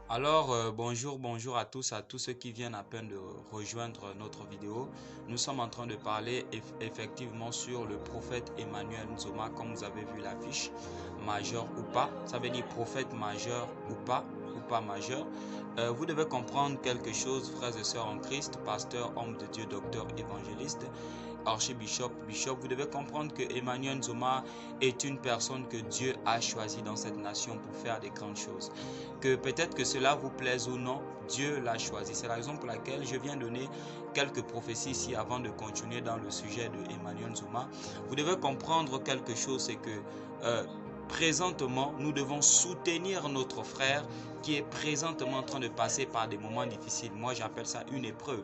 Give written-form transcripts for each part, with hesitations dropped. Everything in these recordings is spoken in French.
Bonjour à tous ceux qui viennent à peine de rejoindre notre vidéo. Nous sommes en train de parler effectivement sur le prophète Emmanuel Nzoma, comme vous avez vu l'affiche, majeur ou pas. Ça veut dire prophète majeur ou pas majeur. Vous devez comprendre quelque chose, frères et sœurs en Christ, pasteur, homme de Dieu, docteur, évangéliste, archibishop, bishop. Vous devez comprendre que Emmanuel Nzoma est une personne que Dieu a choisie dans cette nation pour faire des grandes choses. Que peut-être que cela vous plaise ou non, Dieu l'a choisi. C'est la raison pour laquelle je viens donner quelques prophéties ici avant de continuer dans le sujet de Emmanuel Nzoma. Vous devez comprendre quelque chose, c'est que présentement, nous devons soutenir notre frère qui est présentement en train de passer par des moments difficiles. Moi, j'appelle ça une épreuve.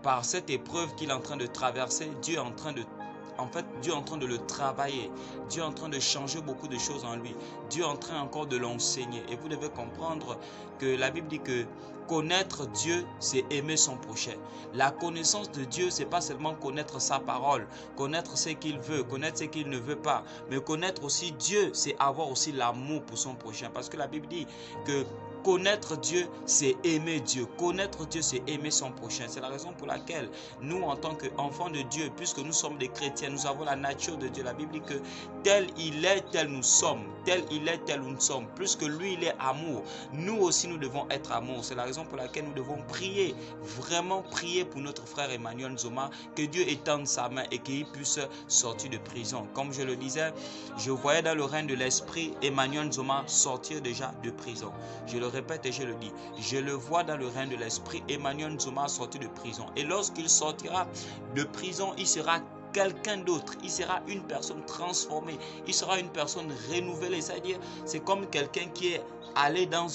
Par cette épreuve qu'il est en train de traverser, Dieu est en train de le travailler. Dieu est en train de changer beaucoup de choses en lui. Dieu est en train encore de l'enseigner. Et vous devez comprendre que la Bible dit que connaître Dieu, c'est aimer son prochain. La connaissance de Dieu, c'est pas seulement connaître sa parole, connaître ce qu'il veut, connaître ce qu'il ne veut pas, mais connaître aussi Dieu, c'est avoir aussi l'amour pour son prochain. Parce que la Bible dit que connaître Dieu, c'est aimer Dieu. Connaître Dieu, c'est aimer son prochain. C'est la raison pour laquelle nous, en tant qu'enfants de Dieu, puisque nous sommes des chrétiens, nous avons la nature de Dieu. La Bible dit que tel il est, tel nous sommes. Tel il est, tel nous sommes. Puisque lui, il est amour. Nous aussi, nous devons être amour. C'est la raison pour laquelle nous devons prier, vraiment prier pour notre frère Emmanuel Nzoma, que Dieu étende sa main et qu'il puisse sortir de prison. Comme je le disais, je voyais dans le règne de l'esprit Emmanuel Nzoma sortir déjà de prison. Je le répète et je le dis, je le vois dans le règne de l'esprit, Emmanuel Nzoma sorti de prison. Et lorsqu'il sortira de prison, il sera quelqu'un d'autre, il sera une personne transformée, il sera une personne renouvelée. C'est-à-dire, c'est comme quelqu'un qui est allé dans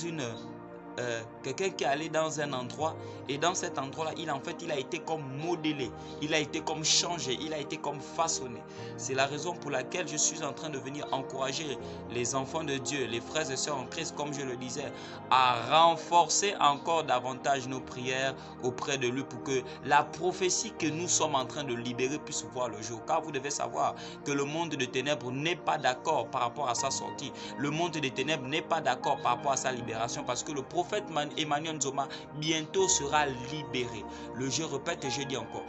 un endroit, et dans cet endroit-là, il a été comme modélé, il a été comme changé, il a été comme façonné. C'est la raison pour laquelle je suis en train de venir encourager les enfants de Dieu, les frères et sœurs en Christ, comme je le disais, à renforcer encore davantage nos prières auprès de lui pour que la prophétie que nous sommes en train de libérer puisse voir le jour. Car vous devez savoir que le monde des ténèbres n'est pas d'accord par rapport à sa sortie. Le monde des ténèbres n'est pas d'accord par rapport à sa libération, parce que le prophète Emmanuel Nzoma bientôt sera libéré. Je répète et je dis encore,